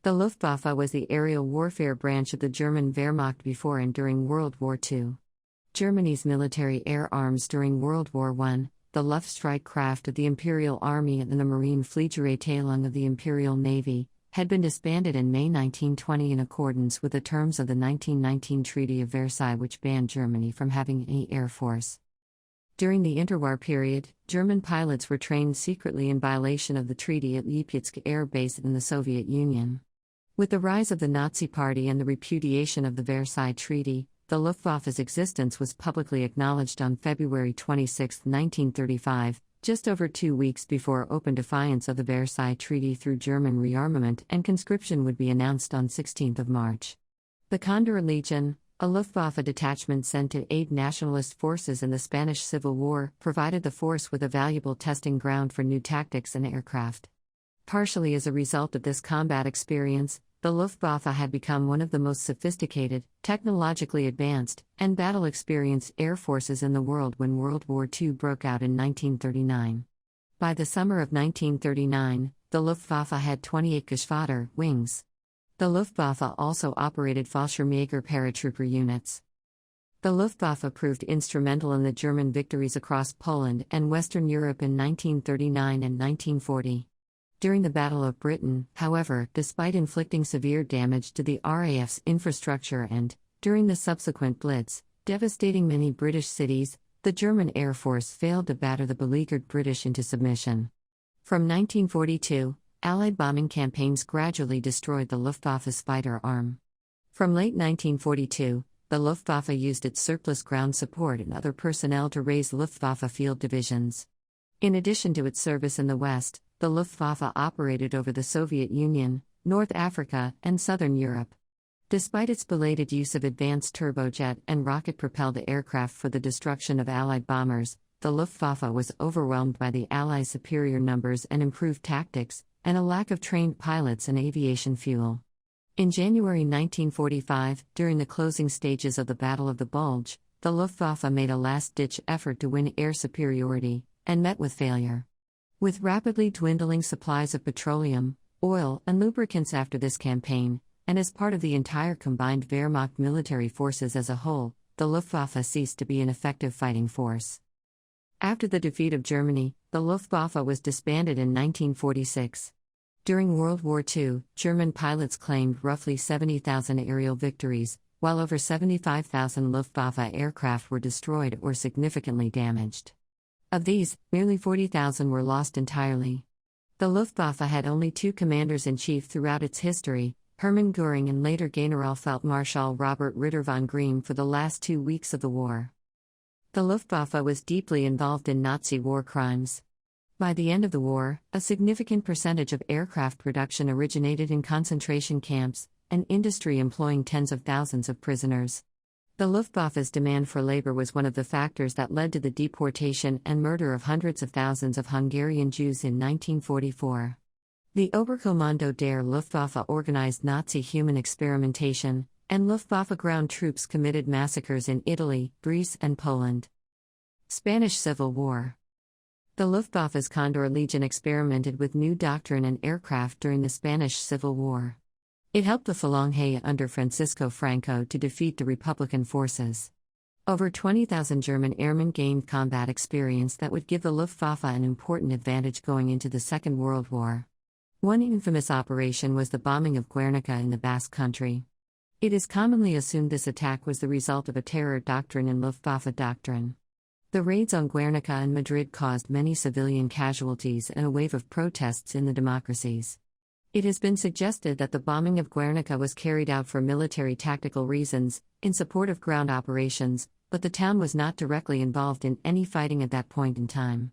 The Luftwaffe was the aerial warfare branch of the German Wehrmacht before and during World War II. Germany's military air arms during World War I, the Luftstreitkräfte of the Imperial Army and the Marine-Fliegerabteilung of the Imperial Navy, had been disbanded in May 1920 in accordance with the terms of the 1919 Treaty of Versailles, which banned Germany from having any air force. During the interwar period, German pilots were trained secretly in violation of the treaty at Lipetsk Air Base in the Soviet Union. With the rise of the Nazi Party and the repudiation of the Versailles Treaty, the Luftwaffe's existence was publicly acknowledged on February 26, 1935, just over 2 weeks before open defiance of the Versailles Treaty through German rearmament and conscription would be announced on 16 March. The Condor Legion, a Luftwaffe detachment sent to aid nationalist forces in the Spanish Civil War, provided the force with a valuable testing ground for new tactics and aircraft. Partially as a result of this combat experience, the Luftwaffe had become one of the most sophisticated, technologically advanced, and battle-experienced air forces in the world when World War II broke out in 1939. By the summer of 1939, the Luftwaffe had 28 Geschwader wings. The Luftwaffe also operated Fallschirmjäger paratrooper units. The Luftwaffe proved instrumental in the German victories across Poland and Western Europe in 1939 and 1940. During the Battle of Britain, however, despite inflicting severe damage to the RAF's infrastructure and, during the subsequent Blitz, devastating many British cities, the German Air Force failed to batter the beleaguered British into submission. From 1942, Allied bombing campaigns gradually destroyed the Luftwaffe's fighter arm. From late 1942, the Luftwaffe used its surplus ground support and other personnel to raise Luftwaffe field divisions. In addition to its service in the West, the Luftwaffe operated over the Soviet Union, North Africa, and Southern Europe. Despite its belated use of advanced turbojet and rocket-propelled aircraft for the destruction of Allied bombers, the Luftwaffe was overwhelmed by the Allies' superior numbers and improved tactics, and a lack of trained pilots and aviation fuel. In January 1945, during the closing stages of the Battle of the Bulge, the Luftwaffe made a last-ditch effort to win air superiority, and met with failure. With rapidly dwindling supplies of petroleum, oil, and lubricants after this campaign, and as part of the entire combined Wehrmacht military forces as a whole, the Luftwaffe ceased to be an effective fighting force. After the defeat of Germany, the Luftwaffe was disbanded in 1946. During World War II, German pilots claimed roughly 70,000 aerial victories, while over 75,000 Luftwaffe aircraft were destroyed or significantly damaged. Of these, nearly 40,000 were lost entirely. The Luftwaffe had only 2 commanders-in-chief throughout its history, Hermann Göring and later Generalfeldmarschall Robert Ritter von Grimm, for the last 2 weeks of the war. The Luftwaffe was deeply involved in Nazi war crimes. By the end of the war, a significant percentage of aircraft production originated in concentration camps, an industry employing tens of thousands of prisoners. The Luftwaffe's demand for labor was one of the factors that led to the deportation and murder of hundreds of thousands of Hungarian Jews in 1944. The Oberkommando der Luftwaffe organized Nazi human experimentation, and Luftwaffe ground troops committed massacres in Italy, Greece, and Poland. Spanish Civil War. The Luftwaffe's Condor Legion experimented with new doctrine and aircraft during the Spanish Civil War. It helped the Falange under Francisco Franco to defeat the Republican forces. Over 20,000 German airmen gained combat experience that would give the Luftwaffe an important advantage going into the Second World War. One infamous operation was the bombing of Guernica in the Basque Country. It is commonly assumed this attack was the result of a terror doctrine in Luftwaffe doctrine. The raids on Guernica and Madrid caused many civilian casualties and a wave of protests in the democracies. It has been suggested that the bombing of Guernica was carried out for military tactical reasons, in support of ground operations, but the town was not directly involved in any fighting at that point in time.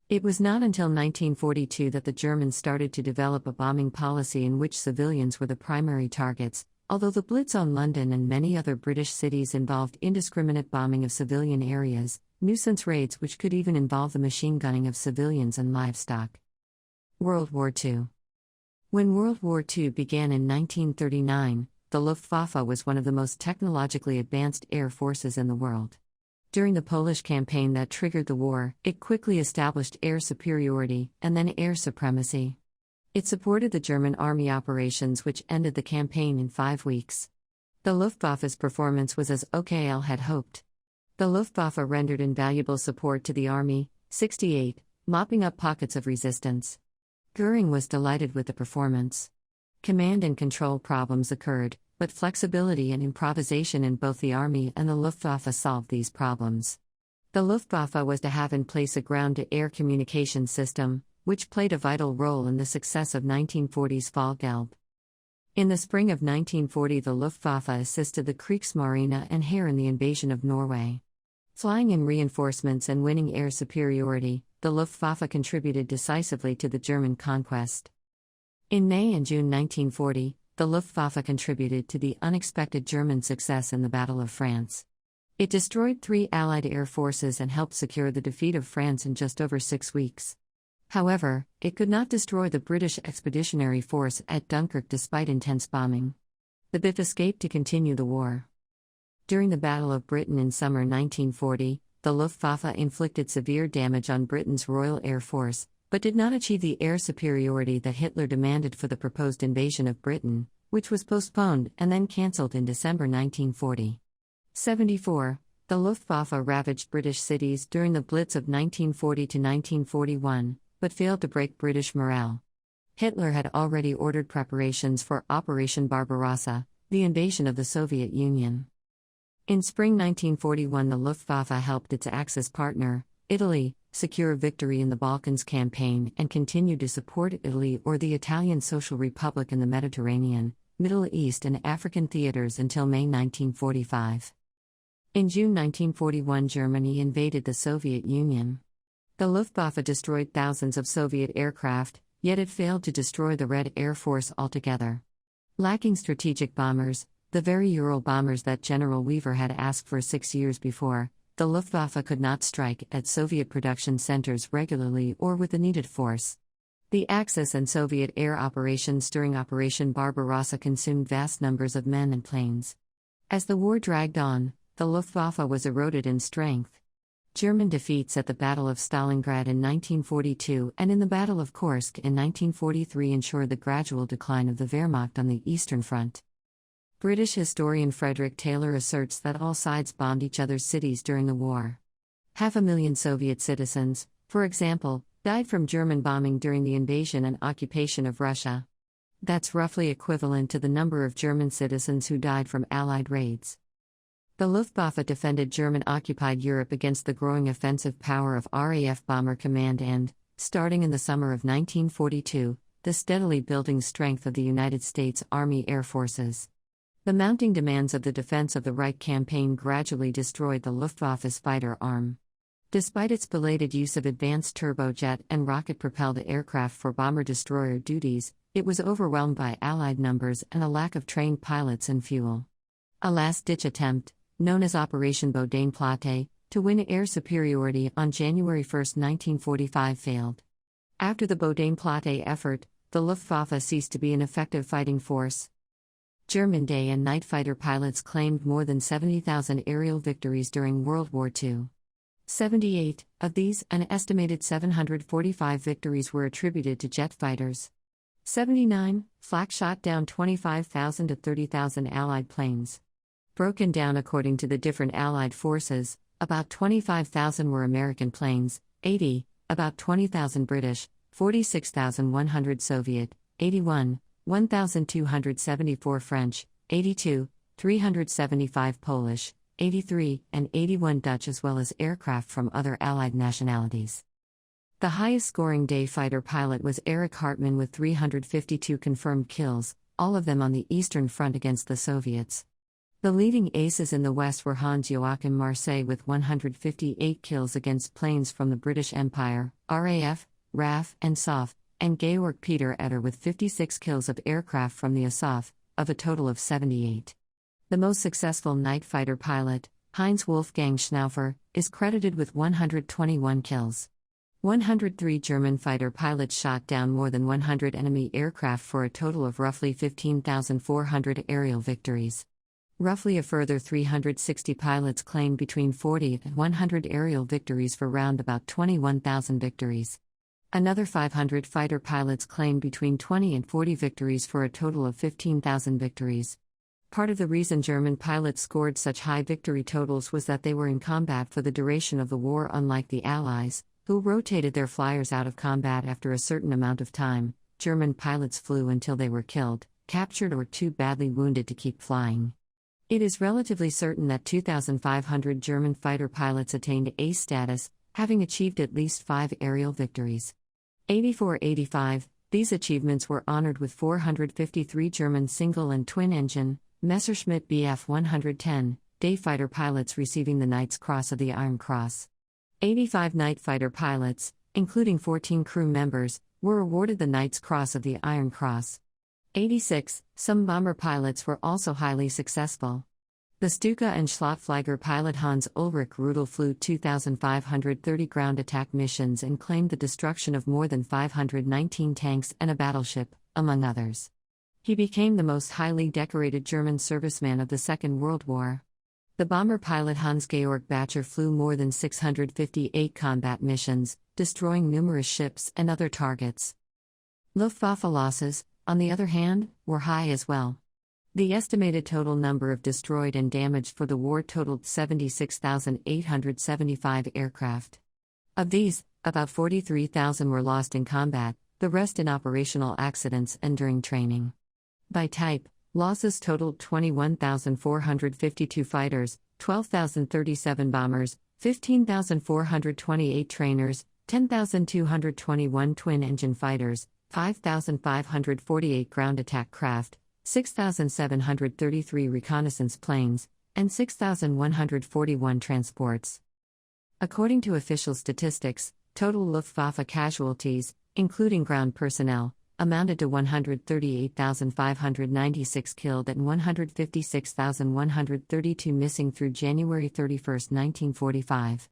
It was not until 1942 that the Germans started to develop a bombing policy in which civilians were the primary targets, although the Blitz on London and many other British cities involved indiscriminate bombing of civilian areas, nuisance raids which could even involve the machine gunning of civilians and livestock. World War II. When World War II began in 1939, the Luftwaffe was one of the most technologically advanced air forces in the world. During the Polish campaign that triggered the war, it quickly established air superiority and then air supremacy. It supported the German army operations, which ended the campaign in 5 weeks. The Luftwaffe's performance was as OKL had hoped. The Luftwaffe rendered invaluable support to the army, 68, mopping up pockets of resistance. Göring was delighted with the performance. Command and control problems occurred, but flexibility and improvisation in both the army and the Luftwaffe solved these problems. The Luftwaffe was to have in place a ground-to-air communication system, which played a vital role in the success of 1940's Fallgelb. In the spring of 1940, the Luftwaffe assisted the Kriegsmarine and Heer in the invasion of Norway. Flying in reinforcements and winning air superiority, the Luftwaffe contributed decisively to the German conquest. In May and June 1940, the Luftwaffe contributed to the unexpected German success in the Battle of France. It destroyed 3 Allied air forces and helped secure the defeat of France in just over 6 weeks. However, it could not destroy the British Expeditionary Force at Dunkirk despite intense bombing. The BIF escaped to continue the war. During the Battle of Britain in summer 1940, the Luftwaffe inflicted severe damage on Britain's Royal Air Force, but did not achieve the air superiority that Hitler demanded for the proposed invasion of Britain, which was postponed and then cancelled in December 1940. 74. The Luftwaffe ravaged British cities during the Blitz of 1940 to 1941, but failed to break British morale. Hitler had already ordered preparations for Operation Barbarossa, the invasion of the Soviet Union. In spring 1941, the Luftwaffe helped its Axis partner, Italy, secure victory in the Balkans campaign and continued to support Italy or the Italian Social Republic in the Mediterranean, Middle East and African theaters until May 1945. In June 1941, Germany invaded the Soviet Union. The Luftwaffe destroyed thousands of Soviet aircraft, yet it failed to destroy the Red Air Force altogether. Lacking strategic bombers, the very Ural bombers that General Weaver had asked for 6 years before, the Luftwaffe could not strike at Soviet production centers regularly or with the needed force. The Axis and Soviet air operations during Operation Barbarossa consumed vast numbers of men and planes. As the war dragged on, the Luftwaffe was eroded in strength. German defeats at the Battle of Stalingrad in 1942 and in the Battle of Kursk in 1943 ensured the gradual decline of the Wehrmacht on the Eastern Front. British historian Frederick Taylor asserts that all sides bombed each other's cities during the war. 500,000 Soviet citizens, for example, died from German bombing during the invasion and occupation of Russia. That's roughly equivalent to the number of German citizens who died from Allied raids. The Luftwaffe defended German-occupied Europe against the growing offensive power of RAF Bomber Command and, starting in the summer of 1942, the steadily building strength of the United States Army Air Forces. The mounting demands of the Defense of the Reich campaign gradually destroyed the Luftwaffe's fighter arm. Despite its belated use of advanced turbojet and rocket-propelled aircraft for bomber-destroyer duties, it was overwhelmed by Allied numbers and a lack of trained pilots and fuel. A last-ditch attempt, known as Operation Bodenplatte, to win air superiority on January 1, 1945 failed. After the Bodenplatte effort, the Luftwaffe ceased to be an effective fighting force. German day and night fighter pilots claimed more than 70,000 aerial victories during World War II. 78 of these, an estimated 745 victories, were attributed to jet fighters. 79 flak shot down 25,000 to 30,000 Allied planes. Broken down according to the different Allied forces, about 25,000 were American planes, 80, about 20,000 British, 46,100 Soviet, 81, 1,274 French, 82, 375 Polish, 83, and 81 Dutch, as well as aircraft from other Allied nationalities. The highest scoring day fighter pilot was Erich Hartmann with 352 confirmed kills, all of them on the Eastern Front against the Soviets. The leading aces in the West were Hans-Joachim Marseille with 158 kills against planes from the British Empire, RAF, RAF, and SOF, and Georg Peter Etter with 56 kills of aircraft from the ASOF, of a total of 78. The most successful night fighter pilot, Heinz Wolfgang Schnaufer, is credited with 121 kills. 103 German fighter pilots shot down more than 100 enemy aircraft for a total of roughly 15,400 aerial victories. Roughly a further 360 pilots claimed between 40 and 100 aerial victories for round about 21,000 victories. Another 500 fighter pilots claimed between 20 and 40 victories for a total of 15,000 victories. Part of the reason German pilots scored such high victory totals was that they were in combat for the duration of the war, unlike the Allies, who rotated their flyers out of combat after a certain amount of time. German pilots flew until they were killed, captured, or too badly wounded to keep flying. It is relatively certain that 2,500 German fighter pilots attained ace status, having achieved at least 5 aerial victories. 84-85, these achievements were honored with 453 German single and twin-engine Messerschmitt Bf 110 day fighter pilots receiving the Knight's Cross of the Iron Cross. 85 night fighter pilots, including 14 crew members, were awarded the Knight's Cross of the Iron Cross. 86, some bomber pilots were also highly successful. The Stuka and Schlachtflieger pilot Hans Ulrich Rudel flew 2,530 ground attack missions and claimed the destruction of more than 519 tanks and a battleship, among others. He became the most highly decorated German serviceman of the Second World War. The bomber pilot Hans-Georg Bacher flew more than 658 combat missions, destroying numerous ships and other targets. Luftwaffe losses, on the other hand, were high as well. The estimated total number of destroyed and damaged for the war totaled 76,875 aircraft. Of these, about 43,000 were lost in combat, the rest in operational accidents and during training. By type, losses totaled 21,452 fighters, 12,037 bombers, 15,428 trainers, 10,221 twin-engine fighters, 5,548 ground attack craft, 6,733 reconnaissance planes, and 6,141 transports. According to official statistics, total Luftwaffe casualties, including ground personnel, amounted to 138,596 killed and 156,132 missing through January 31, 1945.